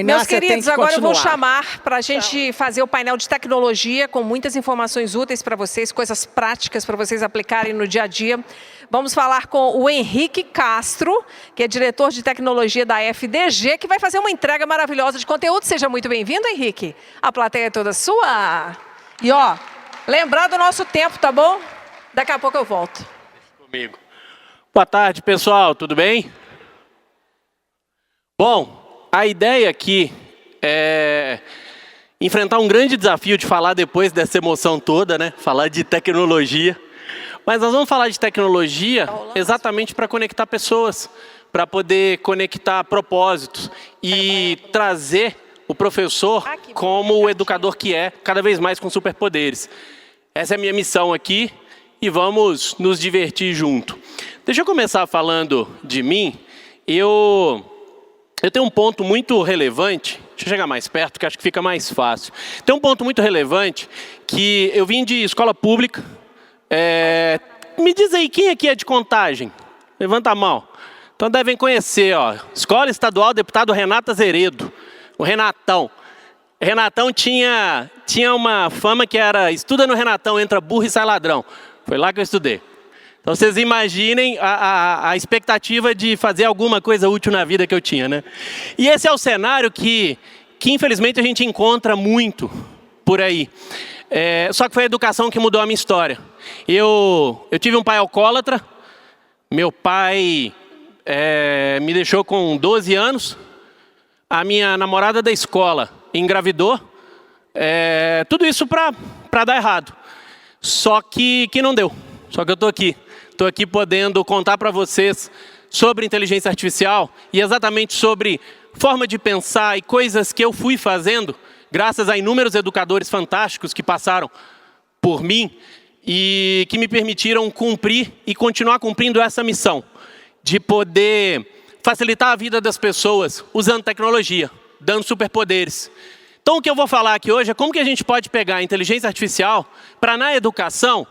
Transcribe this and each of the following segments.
Meus queridos, agora eu vou chamar para a gente fazer o painel de tecnologia com muitas informações úteis para vocês, coisas práticas para vocês aplicarem no dia a dia. Vamos falar com o Henrique Castro, que é diretor de tecnologia da FDG, que vai fazer uma entrega maravilhosa de conteúdo. Seja muito bem-vindo, Henrique. A plateia é toda sua. E ó, lembrar do nosso tempo, tá bom? Daqui a pouco eu volto. Comigo. Boa tarde, pessoal. Tudo bem? Bom, a ideia aqui é enfrentar um grande desafio de falar depois dessa emoção toda, né? Falar de tecnologia. Mas nós vamos falar de tecnologia exatamente para conectar pessoas, para poder conectar propósitos e trazer o professor como o educador que é, cada vez mais com superpoderes. Essa é a minha missão aqui e vamos nos divertir junto. Deixa eu começar falando de mim. Eu tenho um ponto muito relevante, deixa eu chegar mais perto que acho que fica mais fácil. Tem um ponto muito relevante que eu vim de escola pública. Me diz aí, quem aqui é de Contagem? Levanta a mão. Então devem conhecer, ó, Escola Estadual Deputado Renato Azeredo, o Renatão. Renatão tinha uma fama que era, estuda no Renatão, entra burro e sai ladrão. Foi lá que eu estudei. Então vocês imaginem a expectativa de fazer alguma coisa útil na vida que eu tinha, né? E esse é o cenário que infelizmente a gente encontra muito por aí. Só que foi a educação que mudou a minha história. Eu tive um pai alcoólatra. Meu pai me deixou com 12 anos. A minha namorada da escola engravidou. Tudo isso para dar errado. Só que não deu. Só que eu estou aqui. Estou aqui podendo contar para vocês sobre inteligência artificial e exatamente sobre forma de pensar e coisas que eu fui fazendo graças a inúmeros educadores fantásticos que passaram por mim e que me permitiram cumprir e continuar cumprindo essa missão de poder facilitar a vida das pessoas usando tecnologia, dando superpoderes. Então o que eu vou falar aqui hoje é como que a gente pode pegar a inteligência artificial para na educação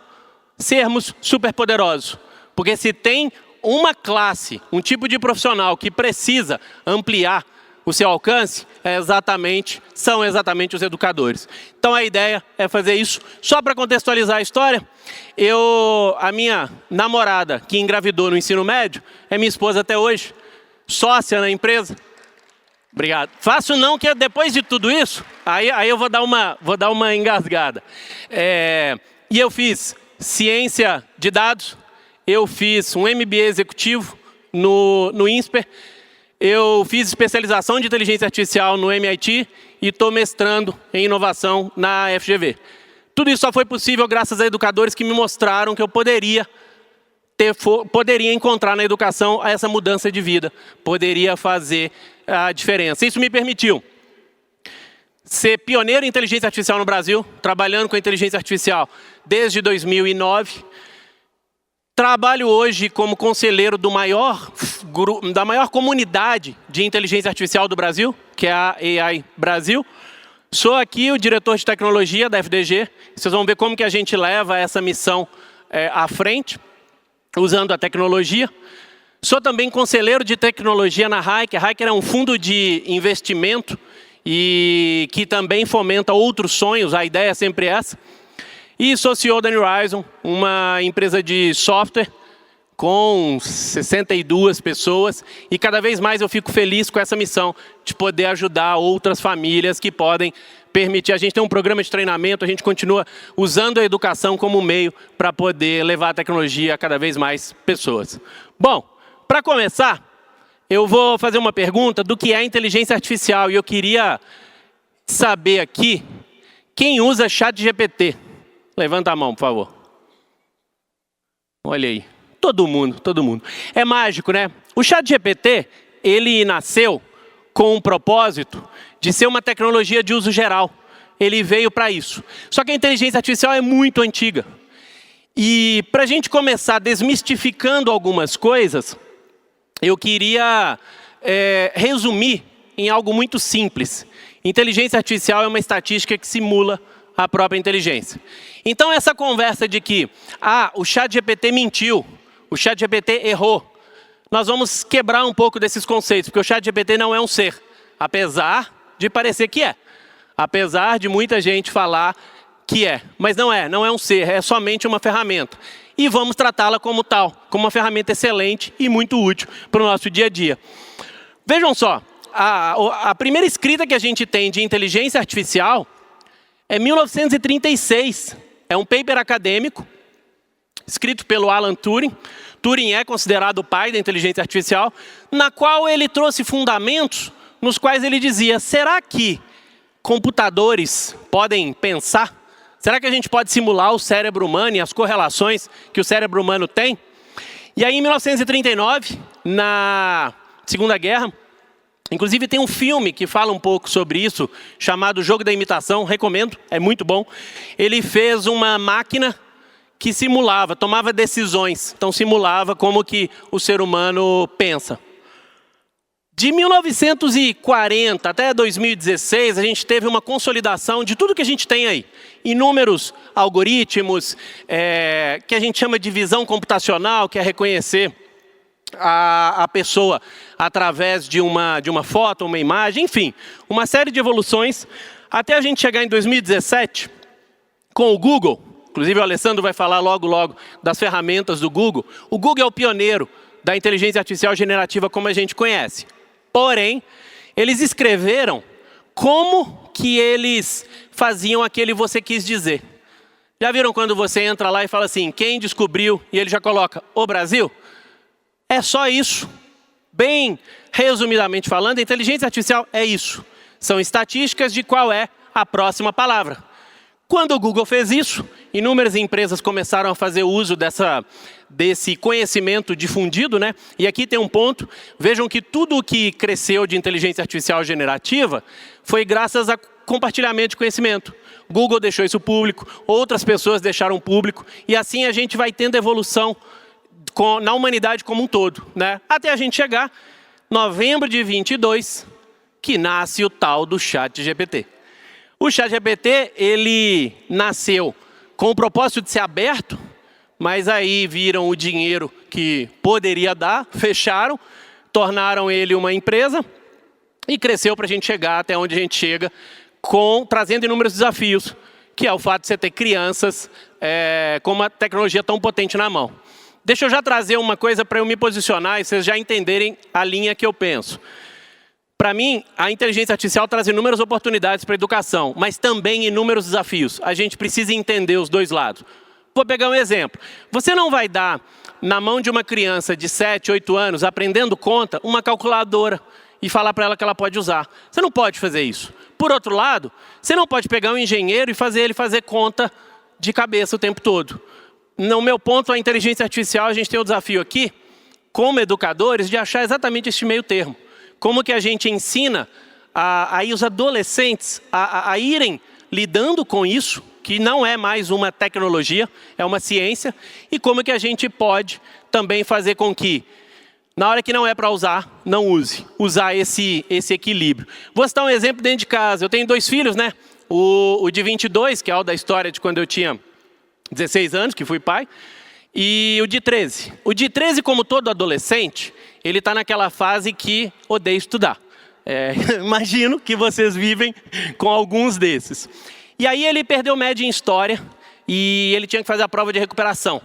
sermos superpoderosos. Porque se tem uma classe, um tipo de profissional que precisa ampliar o seu alcance, são exatamente os educadores. Então a ideia é fazer isso. Só para contextualizar a história, a minha namorada que engravidou no ensino médio, é minha esposa até hoje, sócia na empresa. Obrigado. Fácil não, que depois de tudo isso, aí eu vou dar uma engasgada. E eu fiz ciência de dados, eu fiz um MBA executivo no INSPER, eu fiz especialização de inteligência artificial no MIT e estou mestrando em inovação na FGV. Tudo isso só foi possível graças a educadores que me mostraram que eu poderia encontrar na educação essa mudança de vida, poderia fazer a diferença. Isso me permitiu ser pioneiro em inteligência artificial no Brasil, trabalhando com inteligência artificial desde 2009. Trabalho hoje como conselheiro da maior comunidade de inteligência artificial do Brasil, que é a AI Brasil. Sou aqui o diretor de tecnologia da FDG. Vocês vão ver como que a gente leva essa missão à frente, usando a tecnologia. Sou também conselheiro de tecnologia na Hiker. A Hiker é um fundo de investimento e que também fomenta outros sonhos, a ideia é sempre essa. E sou CEO da New Horizon, uma empresa de software com 62 pessoas. E cada vez mais eu fico feliz com essa missão de poder ajudar outras famílias que podem permitir. A gente tem um programa de treinamento, a gente continua usando a educação como meio para poder levar a tecnologia a cada vez mais pessoas. Bom, para começar, eu vou fazer uma pergunta do que é inteligência artificial. E eu queria saber aqui, quem usa ChatGPT? Levanta a mão, por favor. Olha aí. Todo mundo. É mágico, né? O ChatGPT, ele nasceu com um propósito de ser uma tecnologia de uso geral. Ele veio para isso. Só que a inteligência artificial é muito antiga. E para a gente começar desmistificando algumas coisas, eu queria resumir em algo muito simples. Inteligência artificial é uma estatística que simula a própria inteligência. Então essa conversa de que o ChatGPT mentiu, o ChatGPT errou, nós vamos quebrar um pouco desses conceitos, porque o ChatGPT não é um ser, apesar de parecer que é. Apesar de muita gente falar que é. Mas não é um ser, é somente uma ferramenta. E vamos tratá-la como tal, como uma ferramenta excelente e muito útil para o nosso dia a dia. Vejam só, a primeira escrita que a gente tem de inteligência artificial é 1936. É um paper acadêmico, escrito pelo Alan Turing. Turing é considerado o pai da inteligência artificial, na qual ele trouxe fundamentos nos quais ele dizia, será que computadores podem pensar? Será que a gente pode simular o cérebro humano e as correlações que o cérebro humano tem? E aí, em 1939, na Segunda Guerra, inclusive tem um filme que fala um pouco sobre isso, chamado Jogo da Imitação, recomendo, é muito bom. Ele fez uma máquina que simulava, tomava decisões, então simulava como que o ser humano pensa. De 1940 até 2016, a gente teve uma consolidação de tudo que a gente tem aí. Inúmeros algoritmos, que a gente chama de visão computacional, que é reconhecer a pessoa através de uma foto, uma imagem, enfim. Uma série de evoluções, até a gente chegar em 2017, com o Google. Inclusive o Alessandro vai falar logo das ferramentas do Google. O Google é o pioneiro da inteligência artificial generativa como a gente conhece. Porém, eles escreveram como que eles faziam aquele você quis dizer. Já viram quando você entra lá e fala assim, quem descobriu? E ele já coloca, o Brasil? É só isso. Bem resumidamente falando, a inteligência artificial é isso. São estatísticas de qual é a próxima palavra. Quando o Google fez isso, inúmeras empresas começaram a fazer uso desse conhecimento difundido, né? E aqui tem um ponto, vejam que tudo o que cresceu de inteligência artificial generativa foi graças a compartilhamento de conhecimento. Google deixou isso público, outras pessoas deixaram público, e assim a gente vai tendo evolução na humanidade como um todo, né? Até a gente chegar, novembro de 22, que nasce o tal do ChatGPT. O ChatGPT, ele nasceu com o propósito de ser aberto, mas aí viram o dinheiro que poderia dar, fecharam, tornaram ele uma empresa e cresceu para a gente chegar até onde a gente chega, trazendo inúmeros desafios, que é o fato de você ter crianças com uma tecnologia tão potente na mão. Deixa eu já trazer uma coisa para eu me posicionar e vocês já entenderem a linha que eu penso. Para mim, a inteligência artificial traz inúmeras oportunidades para a educação, mas também inúmeros desafios. A gente precisa entender os dois lados. Vou pegar um exemplo. Você não vai dar na mão de uma criança de 7, 8 anos, aprendendo conta, uma calculadora e falar para ela que ela pode usar. Você não pode fazer isso. Por outro lado, você não pode pegar um engenheiro e fazer ele fazer conta de cabeça o tempo todo. No meu ponto, a inteligência artificial, a gente tem o desafio aqui, como educadores, de achar exatamente este meio termo. Como que a gente ensina os adolescentes a irem lidando com isso, que não é mais uma tecnologia, é uma ciência, e como que a gente pode também fazer com que, na hora que não é para usar, não use. Usar esse equilíbrio. Vou citar um exemplo dentro de casa. Eu tenho 2 filhos, né? O de 22, que é o da história de quando eu tinha 16 anos, que fui pai, e o de 13. O de 13, como todo adolescente, ele está naquela fase que odeia estudar. Imagino que vocês vivem com alguns desses. E aí ele perdeu média em história e ele tinha que fazer a prova de recuperação.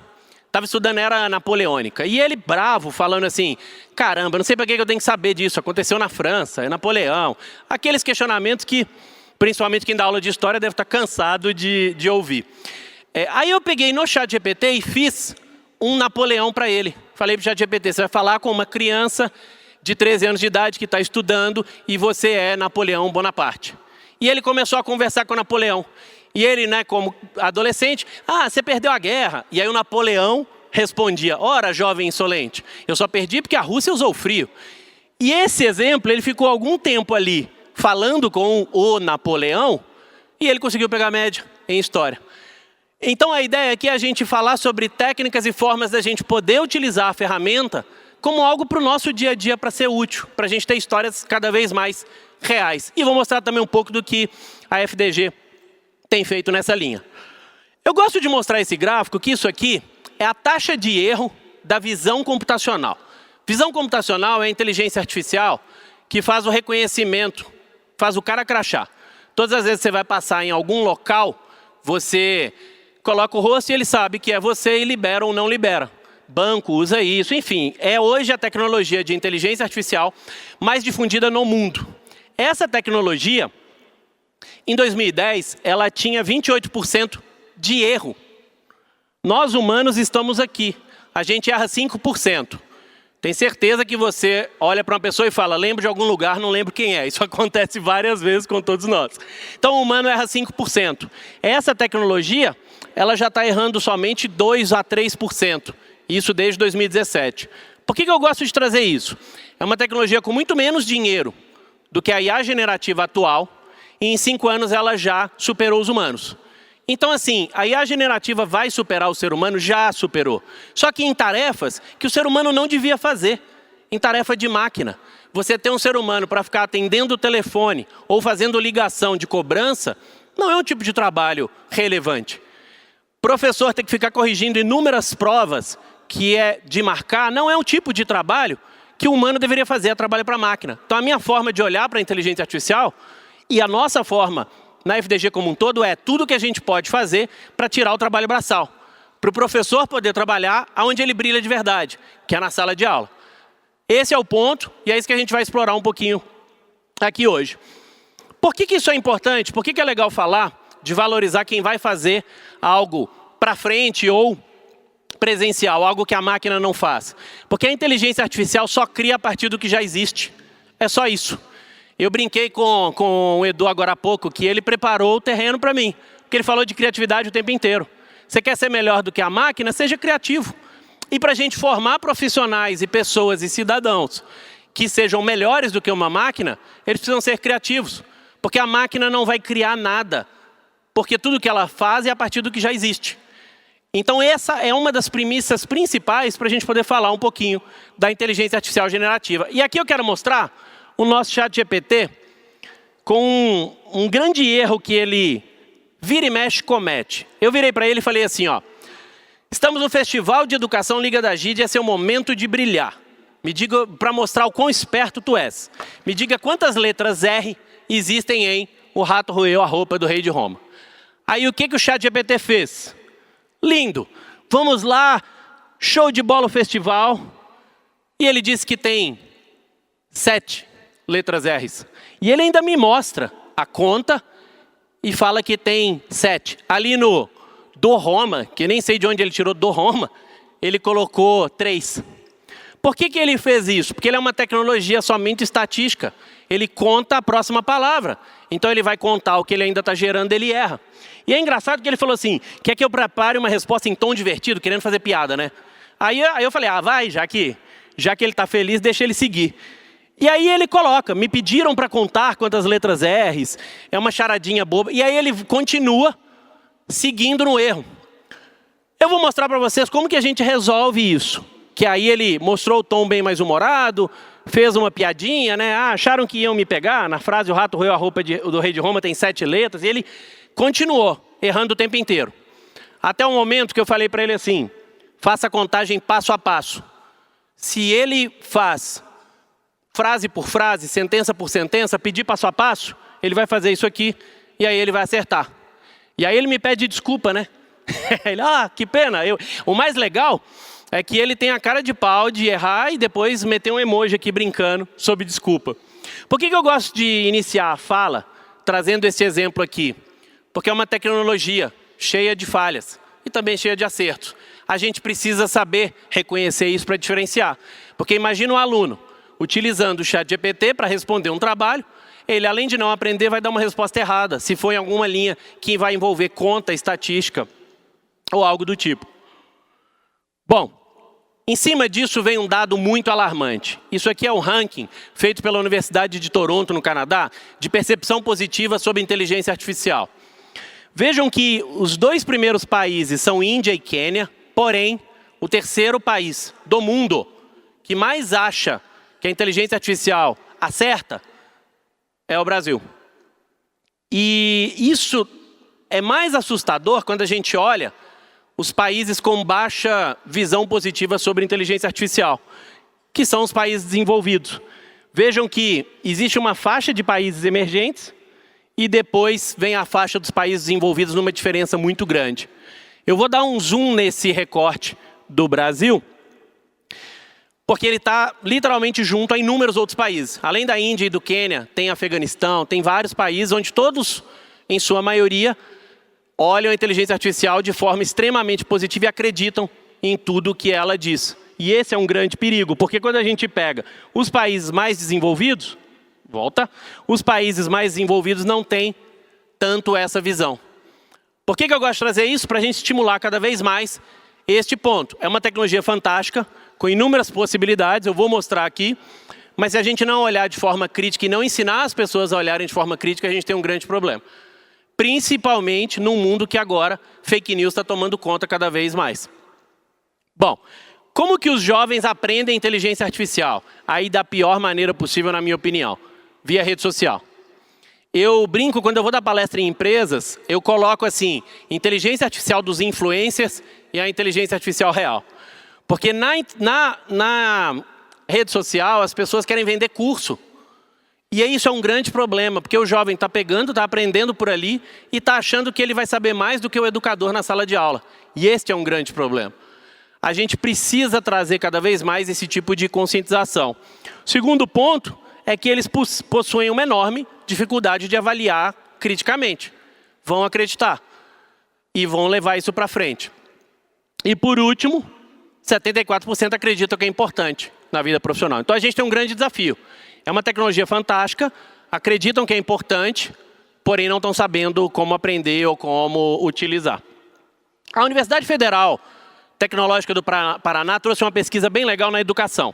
Estava estudando era napoleônica. E ele bravo, falando assim, caramba, não sei para que eu tenho que saber disso, aconteceu na França, é Napoleão. Aqueles questionamentos que, principalmente quem dá aula de história, deve estar cansado de ouvir. Aí eu peguei no ChatGPT e fiz um Napoleão para ele. Falei para o ChatGPT, você vai falar com uma criança de 13 anos de idade que está estudando e você é Napoleão Bonaparte. E ele começou a conversar com o Napoleão. E ele, né, como adolescente, você perdeu a guerra. E aí o Napoleão respondia, ora, jovem insolente, eu só perdi porque a Rússia usou frio. E esse exemplo, ele ficou algum tempo ali falando com o Napoleão e ele conseguiu pegar média em história. Então a ideia aqui é a gente falar sobre técnicas e formas da gente poder utilizar a ferramenta como algo para o nosso dia a dia para ser útil, para a gente ter histórias cada vez mais reais. E vou mostrar também um pouco do que a FDG tem feito nessa linha. Eu gosto de mostrar esse gráfico, que isso aqui é a taxa de erro da visão computacional. Visão computacional é a inteligência artificial que faz o reconhecimento faz o cara crachar. Todas as vezes que você vai passar em algum local, você coloca o rosto e ele sabe que é você e libera ou não libera. Banco usa isso, enfim. É hoje a tecnologia de inteligência artificial mais difundida no mundo. Essa tecnologia, em 2010, ela tinha 28% de erro. Nós humanos estamos aqui. A gente erra 5%. Tem certeza que você olha para uma pessoa e fala, lembro de algum lugar, não lembro quem é. Isso acontece várias vezes com todos nós. Então o humano erra 5%. Essa tecnologia, ela já está errando somente 2 a 3%. Isso desde 2017. Por que eu gosto de trazer isso? É uma tecnologia com muito menos dinheiro do que a IA generativa atual. E em 5 anos ela já superou os humanos. Então assim, a IA generativa vai superar o ser humano? Já superou. Só que em tarefas que o ser humano não devia fazer. Em tarefa de máquina. Você ter um ser humano para ficar atendendo o telefone ou fazendo ligação de cobrança, não é um tipo de trabalho relevante. Professor ter que ficar corrigindo inúmeras provas que é de marcar, não é um tipo de trabalho que o humano deveria fazer, é trabalho para a máquina. Então a minha forma de olhar para a inteligência artificial e a nossa forma na FDG como um todo é tudo que a gente pode fazer para tirar o trabalho braçal. Para o professor poder trabalhar onde ele brilha de verdade, que é na sala de aula. Esse é o ponto e é isso que a gente vai explorar um pouquinho aqui hoje. Por que isso é importante? Por que é legal falar de valorizar quem vai fazer algo para frente ou presencial, algo que a máquina não faz? Porque a inteligência artificial só cria a partir do que já existe. É só isso. Eu brinquei com o Edu agora há pouco, que ele preparou o terreno para mim. Porque ele falou de criatividade o tempo inteiro. Você quer ser melhor do que a máquina? Seja criativo. E para a gente formar profissionais e pessoas e cidadãos que sejam melhores do que uma máquina, eles precisam ser criativos. Porque a máquina não vai criar nada. Porque tudo que ela faz é a partir do que já existe. Então essa é uma das premissas principais para a gente poder falar um pouquinho da inteligência artificial generativa. E aqui eu quero mostrar o nosso ChatGPT com um grande erro que ele vira e mexe comete. Eu virei para ele e falei assim, ó, estamos no Festival de Educação Liga da GID, esse é o momento de brilhar. Me diga, para mostrar o quão esperto tu és, me diga quantas letras R existem em O Rato Roeu a Roupa do Rei de Roma. Aí o que o ChatGPT fez? Lindo, vamos lá, show de bola o festival. E ele disse que tem 7 letras R's. E ele ainda me mostra a conta e fala que tem 7. Ali no do Roma, que nem sei de onde ele tirou do Roma, ele colocou 3. Por que ele fez isso? Porque ele é uma tecnologia somente estatística. Ele conta a próxima palavra. Então ele vai contar o que ele ainda está gerando, ele erra. E é engraçado que ele falou assim, quer que eu prepare uma resposta em tom divertido, querendo fazer piada, né? Aí eu falei, vai, já que ele está feliz, deixa ele seguir. E aí ele coloca, me pediram para contar quantas letras R's, é uma charadinha boba. E aí ele continua seguindo no erro. Eu vou mostrar para vocês como que a gente resolve isso. Que aí ele mostrou o tom bem mais humorado, fez uma piadinha, né? Acharam que iam me pegar? Na frase, o rato roeu a roupa do rei de Roma, tem 7 letras. E ele continuou, errando o tempo inteiro. Até o momento que eu falei para ele assim, faça a contagem passo a passo. Se ele faz frase por frase, sentença por sentença, pedir passo a passo, ele vai fazer isso aqui e aí ele vai acertar. E aí ele me pede desculpa, né? Ele, que pena. O mais legal é que ele tem a cara de pau de errar e depois meter um emoji aqui brincando sobre desculpa. Por que eu gosto de iniciar a fala trazendo esse exemplo aqui? Porque é uma tecnologia cheia de falhas e também cheia de acertos. A gente precisa saber reconhecer isso para diferenciar. Porque imagina um aluno utilizando o ChatGPT para responder um trabalho, ele além de não aprender vai dar uma resposta errada, se for em alguma linha que vai envolver conta, estatística ou algo do tipo. Bom, em cima disso vem um dado muito alarmante. Isso aqui é um ranking feito pela Universidade de Toronto, no Canadá, de percepção positiva sobre inteligência artificial. Vejam que os 2 primeiros países são Índia e Quênia, porém, o terceiro país do mundo que mais acha que a inteligência artificial acerta é o Brasil. E isso é mais assustador quando a gente olha os países com baixa visão positiva sobre inteligência artificial, que são os países desenvolvidos. Vejam que existe uma faixa de países emergentes e depois vem a faixa dos países desenvolvidos numa diferença muito grande. Eu vou dar um zoom nesse recorte do Brasil, porque ele está literalmente junto a inúmeros outros países. Além da Índia e do Quênia, tem Afeganistão, tem vários países onde todos, em sua maioria, olham a inteligência artificial de forma extremamente positiva e acreditam em tudo que ela diz. E esse é um grande perigo, porque quando a gente pega os países mais desenvolvidos, os países mais desenvolvidos não têm tanto essa visão. Por que eu gosto de trazer isso? Para a gente estimular cada vez mais este ponto. É uma tecnologia fantástica, com inúmeras possibilidades, eu vou mostrar aqui, mas se a gente não olhar de forma crítica e não ensinar as pessoas a olharem de forma crítica, a gente tem um grande problema. Principalmente num mundo que agora fake news está tomando conta cada vez mais. Bom, como que os jovens aprendem inteligência artificial? Aí da pior maneira possível, na minha opinião, via rede social. Eu brinco, quando eu vou dar palestra em empresas, eu coloco assim, inteligência artificial dos influencers e a inteligência artificial real. Porque na rede social, as pessoas querem vender curso. E isso é um grande problema, porque o jovem está pegando, está aprendendo por ali e está achando que ele vai saber mais do que o educador na sala de aula. E este é um grande problema. A gente precisa trazer cada vez mais esse tipo de conscientização. O segundo ponto é que eles possuem uma enorme dificuldade de avaliar criticamente. Vão acreditar e vão levar isso para frente. E por último, 74% acreditam que é importante na vida profissional. Então a gente tem um grande desafio. É uma tecnologia fantástica, acreditam que é importante, porém não estão sabendo como aprender ou como utilizar. A Universidade Federal Tecnológica do Paraná trouxe uma pesquisa bem legal na educação.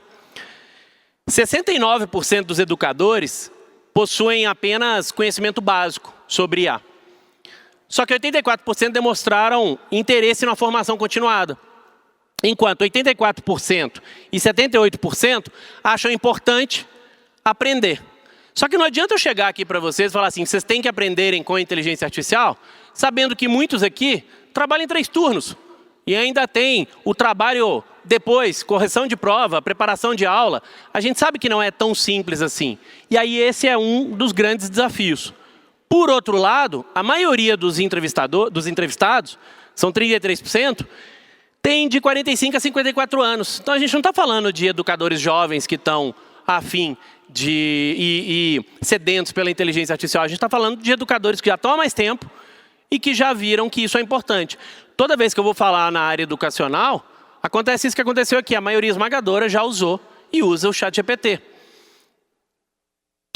69% dos educadores possuem apenas conhecimento básico sobre IA. Só que 84% demonstraram interesse na formação continuada. Enquanto 84% e 78% acham importante aprender. Só que não adianta eu chegar aqui para vocês e falar assim, vocês têm que aprenderem com a inteligência artificial, sabendo que muitos aqui trabalham em 3 turnos. E ainda tem o trabalho depois, correção de prova, preparação de aula. A gente sabe que não é tão simples assim. E aí esse é um dos grandes desafios. Por outro lado, a maioria dos entrevistados, são 33%, tem de 45 a 54 anos. Então a gente não está falando de educadores jovens que estão afim e sedentos pela inteligência artificial. A gente está falando de educadores que já estão há mais tempo e que já viram que isso é importante. Toda vez que eu vou falar na área educacional, acontece isso que aconteceu aqui. A maioria esmagadora já usou e usa o ChatGPT.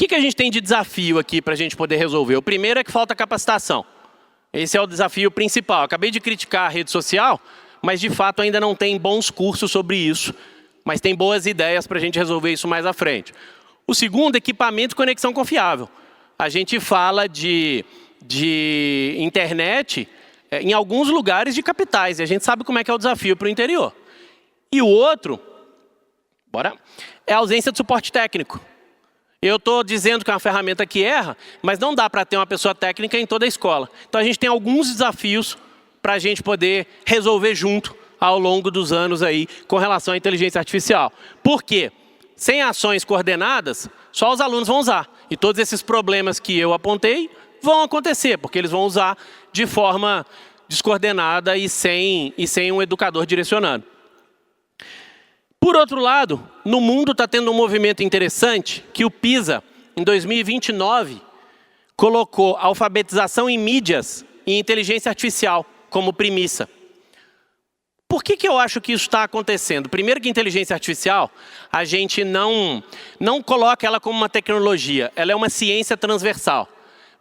O que a gente tem de desafio aqui para a gente poder resolver? O primeiro é que falta capacitação. Esse é o desafio principal. Acabei de criticar a rede social, mas de fato ainda não tem bons cursos sobre isso. Mas tem boas ideias para a gente resolver isso mais à frente. O segundo, equipamento e conexão confiável. A gente fala de internet em alguns lugares de capitais, e a gente sabe como é que é o desafio para o interior. E o outro, é a ausência de suporte técnico. Eu estou dizendo que é uma ferramenta que erra, mas não dá para ter uma pessoa técnica em toda a escola. Então a gente tem alguns desafios para a gente poder resolver junto ao longo dos anos aí com relação à inteligência artificial. Por quê? Sem ações coordenadas, só os alunos vão usar. E todos esses problemas que eu apontei vão acontecer, porque eles vão usar de forma descoordenada e sem um educador direcionando. Por outro lado, no mundo está tendo um movimento interessante que o PISA, em 2029, colocou alfabetização em mídias e inteligência artificial como premissa. Por que eu acho que isso está acontecendo? Primeiro que inteligência artificial, a gente não coloca ela como uma tecnologia, ela é uma ciência transversal.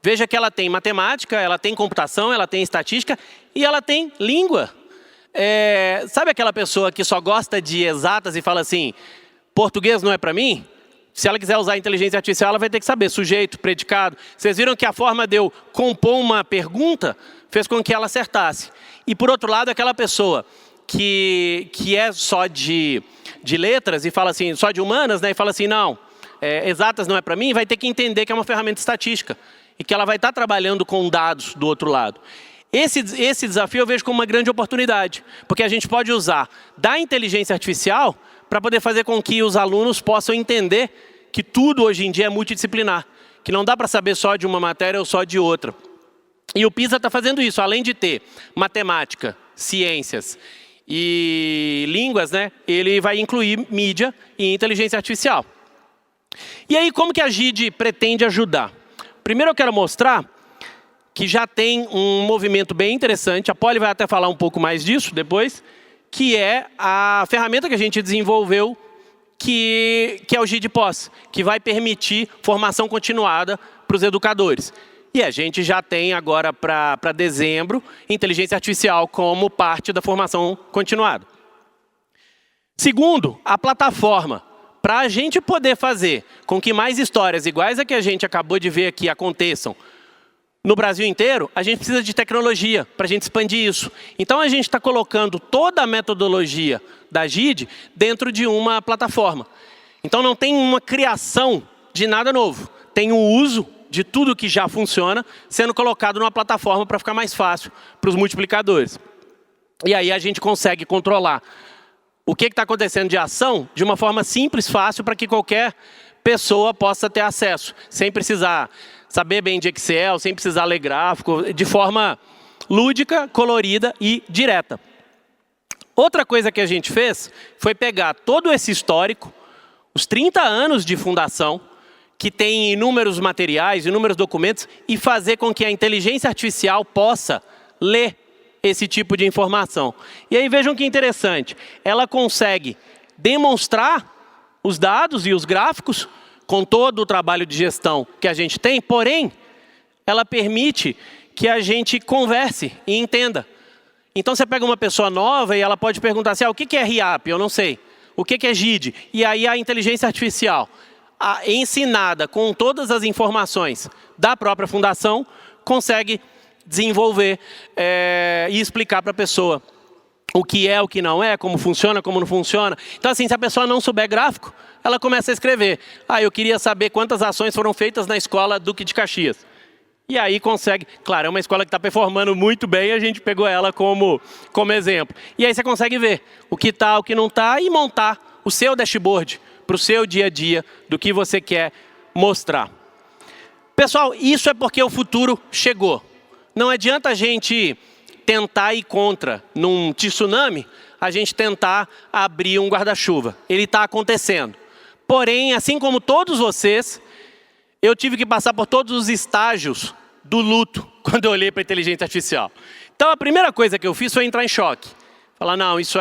Veja que ela tem matemática, ela tem computação, ela tem estatística e ela tem língua. Sabe aquela pessoa que só gosta de exatas e fala assim, português não é para mim? Se ela quiser usar a inteligência artificial, ela vai ter que saber sujeito, predicado. Vocês viram que a forma de eu compor uma pergunta fez com que ela acertasse. E por outro lado, aquela pessoa que é só de letras e fala assim, só de humanas, né? E fala assim, não, exatas não é para mim, vai ter que entender que é uma ferramenta estatística e que ela vai estar trabalhando com dados do outro lado. Esse desafio eu vejo como uma grande oportunidade, porque a gente pode usar da inteligência artificial para poder fazer com que os alunos possam entender que tudo hoje em dia é multidisciplinar, que não dá para saber só de uma matéria ou só de outra. E o PISA está fazendo isso, além de ter matemática, ciências e línguas, né, ele vai incluir mídia e inteligência artificial. E aí, como que a GID pretende ajudar? Primeiro eu quero mostrar que já tem um movimento bem interessante, a Polly vai até falar um pouco mais disso depois, que é a ferramenta que a gente desenvolveu, que é o GID Pós, que vai permitir formação continuada para os educadores. E a gente já tem agora para dezembro inteligência artificial como parte da formação continuada. Segundo, a plataforma. Para a gente poder fazer com que mais histórias iguais a que a gente acabou de ver aqui aconteçam no Brasil inteiro, a gente precisa de tecnologia para a gente expandir isso. Então a gente está colocando toda a metodologia da GID dentro de uma plataforma. Então não tem uma criação de nada novo. Tem o uso de tudo que já funciona sendo colocado numa plataforma para ficar mais fácil para os multiplicadores. E aí a gente consegue controlar o que está acontecendo de ação de uma forma simples, fácil, para que qualquer pessoa possa ter acesso, sem precisar saber bem de Excel, sem precisar ler gráfico, de forma lúdica, colorida e direta. Outra coisa que a gente fez foi pegar todo esse histórico, os 30 anos de fundação, que tem inúmeros materiais, inúmeros documentos, e fazer com que a inteligência artificial possa ler esse tipo de informação. E aí vejam que interessante, ela consegue demonstrar os dados e os gráficos com todo o trabalho de gestão que a gente tem, porém, ela permite que a gente converse e entenda. Então você pega uma pessoa nova e ela pode perguntar assim, o que é RIAP? Eu não sei. O que é GID? E aí a inteligência artificial, ensinada com todas as informações da própria fundação, consegue desenvolver e explicar para a pessoa o que é, o que não é, como funciona, como não funciona. Então assim, se a pessoa não souber gráfico, ela começa a escrever. Eu queria saber quantas ações foram feitas na escola Duque de Caxias. E aí consegue, claro, é uma escola que está performando muito bem, a gente pegou ela como exemplo. E aí você consegue ver o que está, o que não está e montar o seu dashboard para o seu dia a dia do que você quer mostrar. Pessoal, isso é porque o futuro chegou. Não adianta a gente tentar ir contra num tsunami, a gente tentar abrir um guarda-chuva. Ele está acontecendo. Porém, assim como todos vocês, eu tive que passar por todos os estágios do luto quando eu olhei para a inteligência artificial. Então a primeira coisa que eu fiz foi entrar em choque. Falar, não, isso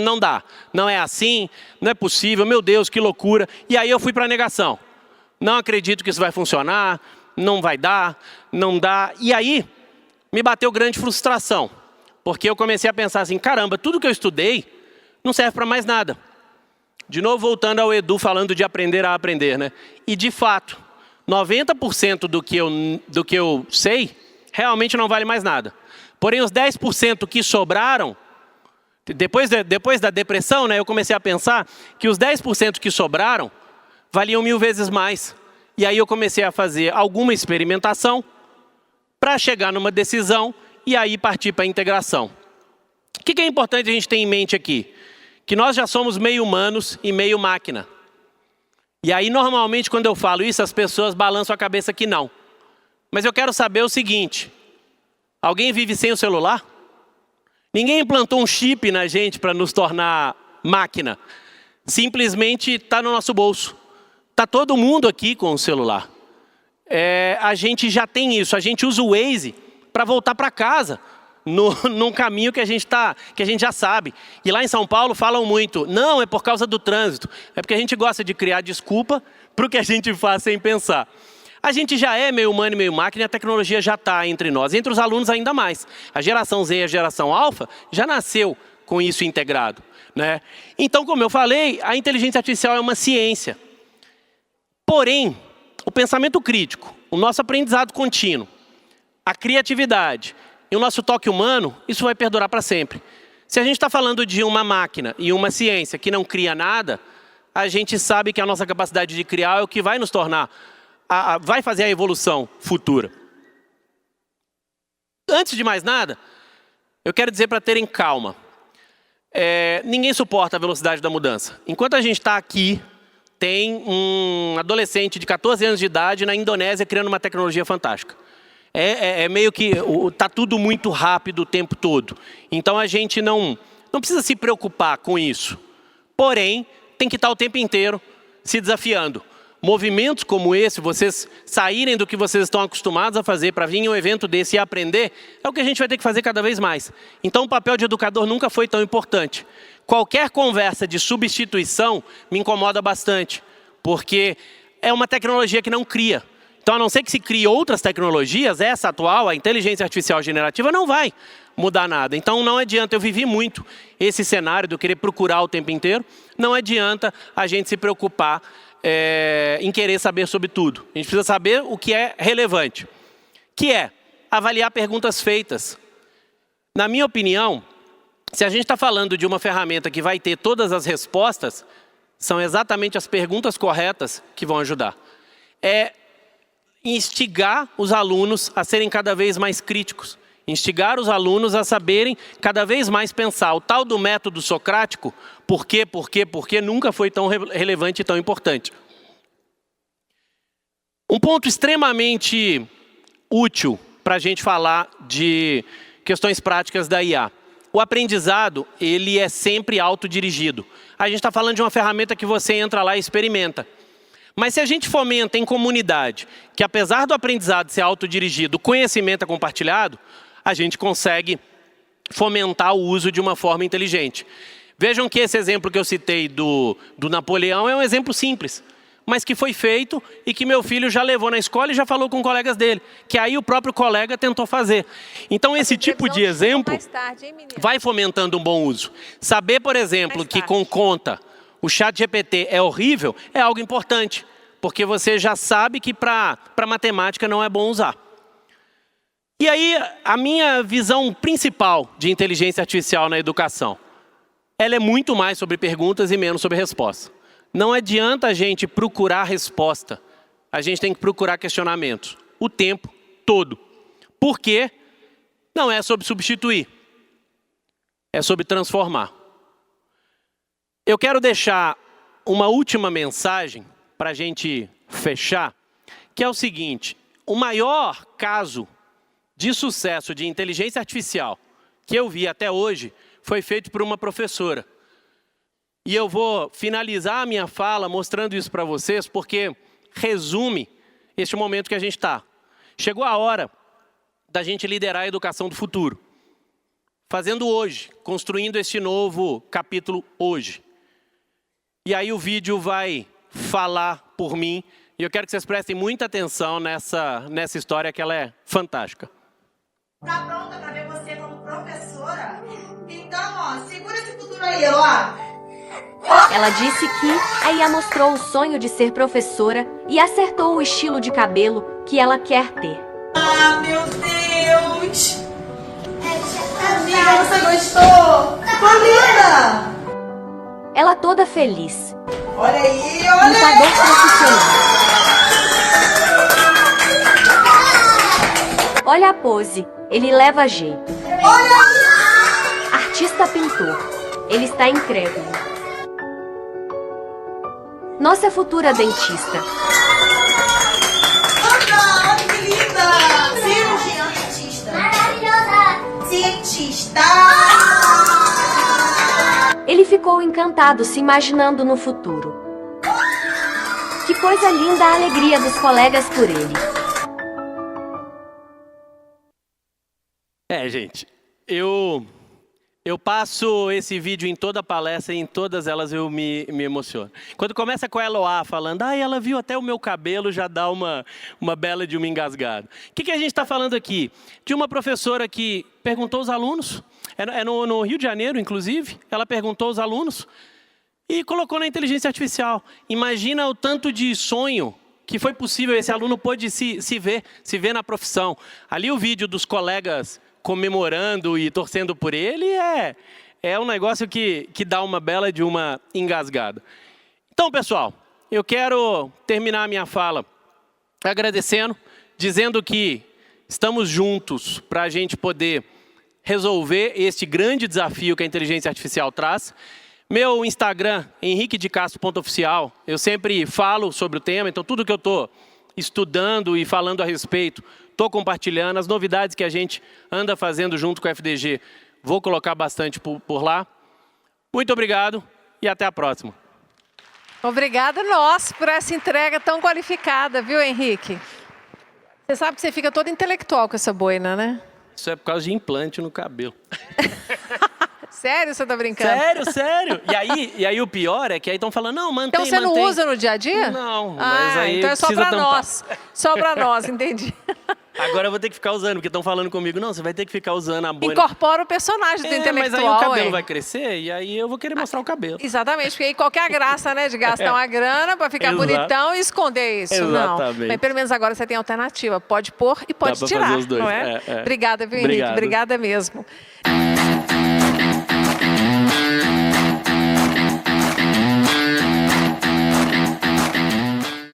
não dá, não é assim, não é possível, meu Deus, que loucura. E aí eu fui para a negação. Não acredito que isso vai funcionar, não vai dar, não dá. E aí me bateu grande frustração, porque eu comecei a pensar assim, caramba, tudo que eu estudei não serve para mais nada. De novo, voltando ao Edu falando de aprender a aprender, né? E de fato, 90% do que eu sei realmente não vale mais nada. Porém, os 10% que sobraram, depois da depressão, né, eu comecei a pensar que os 10% que sobraram valiam 1000 vezes mais. E aí eu comecei a fazer alguma experimentação para chegar numa decisão e aí partir para a integração. O que é importante a gente ter em mente aqui? Que nós já somos meio humanos e meio máquina. E aí normalmente quando eu falo isso, as pessoas balançam a cabeça que não. Mas eu quero saber o seguinte, alguém vive sem o celular? Ninguém implantou um chip na gente para nos tornar máquina. Simplesmente está no nosso bolso. Está todo mundo aqui com o celular. A gente já tem isso, a gente usa o Waze para voltar para casa, num caminho que a gente já sabe. E lá em São Paulo falam muito, não, é por causa do trânsito. É porque a gente gosta de criar desculpa para o que a gente faz sem pensar. A gente já é meio humano e meio máquina e a tecnologia já está entre nós. Entre os alunos ainda mais. A geração Z e a geração alfa já nasceu com isso integrado, né? Então, como eu falei, a inteligência artificial é uma ciência. Porém, o pensamento crítico, o nosso aprendizado contínuo, a criatividade e o nosso toque humano, isso vai perdurar para sempre. Se a gente está falando de uma máquina e uma ciência que não cria nada, a gente sabe que a nossa capacidade de criar é o que vai nos tornar, vai fazer a evolução futura. Antes de mais nada, eu quero dizer para terem calma. Ninguém suporta a velocidade da mudança. Enquanto a gente está aqui, tem um adolescente de 14 anos de idade na Indonésia criando uma tecnologia fantástica. É meio que está tudo muito rápido o tempo todo. Então a gente não precisa se preocupar com isso. Porém, tem que estar o tempo inteiro se desafiando. Movimentos como esse, vocês saírem do que vocês estão acostumados a fazer para vir em um evento desse e aprender, é o que a gente vai ter que fazer cada vez mais. Então o papel de educador nunca foi tão importante. Qualquer conversa de substituição me incomoda bastante, porque é uma tecnologia que não cria. Então, a não ser que se crie outras tecnologias, essa atual, a inteligência artificial generativa, não vai mudar nada. Então, não adianta, eu vivi muito esse cenário de eu querer procurar o tempo inteiro, não adianta a gente se preocupar em querer saber sobre tudo. A gente precisa saber o que é relevante, que é avaliar perguntas feitas. Na minha opinião, se a gente está falando de uma ferramenta que vai ter todas as respostas, são exatamente as perguntas corretas que vão ajudar. É instigar os alunos a serem cada vez mais críticos. Instigar os alunos a saberem cada vez mais pensar. O tal do método socrático, por quê, nunca foi tão relevante e tão importante. Um ponto extremamente útil para a gente falar de questões práticas da IA. O aprendizado, ele é sempre autodirigido. A gente está falando de uma ferramenta que você entra lá e experimenta. Mas se a gente fomenta em comunidade, que apesar do aprendizado ser autodirigido, o conhecimento é compartilhado, a gente consegue fomentar o uso de uma forma inteligente. Vejam que esse exemplo que eu citei do Napoleão é um exemplo simples, mas que foi feito e que meu filho já levou na escola e já falou com colegas dele, que aí o próprio colega tentou fazer. Então esse tipo de exemplo vai fomentando um bom uso. Saber, por exemplo, que com conta o ChatGPT é horrível, é algo importante, porque você já sabe que para matemática não é bom usar. E aí, a minha visão principal de inteligência artificial na educação, ela é muito mais sobre perguntas e menos sobre respostas. Não adianta a gente procurar resposta, a gente tem que procurar questionamentos, o tempo todo. Porque não é sobre substituir, é sobre transformar. Eu quero deixar uma última mensagem para a gente fechar, que é o seguinte: o maior caso de sucesso de inteligência artificial que eu vi até hoje foi feito por uma professora. E eu vou finalizar a minha fala mostrando isso para vocês, porque resume este momento que a gente está. Chegou a hora da gente liderar a educação do futuro. Fazendo hoje, construindo este novo capítulo hoje. E aí o vídeo vai falar por mim, e eu quero que vocês prestem muita atenção nessa história, que ela é fantástica. Tá pronta para ver você como professora? Então, ó, segura esse futuro aí, ó. Ela disse que a IA mostrou o sonho de ser professora e acertou o estilo de cabelo que ela quer ter. Ah, meu Deus! Amiga, você gostou? Ficou linda! Ela toda feliz. Olha aí, olha Lutador aí! profissional. Olha a pose, ele leva jeito. Olha aí! Artista pintor, ele está incrédulo. Nossa futura dentista. Olha que linda! Cirurgiã dentista. Maravilhosa! Cientista! Ele ficou encantado se imaginando no futuro. Que coisa linda a alegria dos colegas por ele. Gente, eu passo esse vídeo em toda palestra e em todas elas eu me emociono. Quando começa com a Eloá falando, ela viu até o meu cabelo, já dá uma bela de uma engasgada. O que a gente está falando aqui? De uma professora que perguntou aos alunos, no Rio de Janeiro, inclusive, ela perguntou aos alunos e colocou na inteligência artificial. Imagina o tanto de sonho que foi possível, esse aluno pôde se ver na profissão. Ali o vídeo dos colegas comemorando e torcendo por ele é um negócio que dá uma bela de uma engasgada. Então, pessoal, eu quero terminar a minha fala agradecendo, dizendo que estamos juntos para a gente poder resolver este grande desafio que a inteligência artificial traz, Meu Instagram, henriquedecastro.oficial, eu sempre falo sobre o tema, então tudo que eu estou estudando e falando a respeito, estou compartilhando, as novidades que a gente anda fazendo junto com a FDG, vou colocar bastante por lá. Muito obrigado e até a próxima. Obrigada nós por essa entrega tão qualificada, viu, Henrique? Você sabe que você fica todo intelectual com essa boina, né? Isso é por causa de implante no cabelo. Sério, você tá brincando? Sério, sério. E aí o pior é que aí estão falando, não, mantém, Então você não usa no dia a dia? Não, mas aí então é só precisa pra tampar. nós. Só pra nós, entendi. Agora eu vou ter que ficar usando, porque estão falando comigo, não, você vai ter que ficar usando a boina. Incorpora o personagem do intelectual. Mas aí o cabelo hein? vai crescer e aí eu vou querer mostrar o cabelo. Exatamente, porque aí qualquer graça, né, de gastar uma grana pra ficar Exato. bonitão e esconder isso. Exatamente. Não. Mas pelo menos agora você tem alternativa. Pode pôr e pode Dá pra tirar, fazer os dois. não é? É. Obrigada, viu, Henrique? Obrigado. Obrigada mesmo.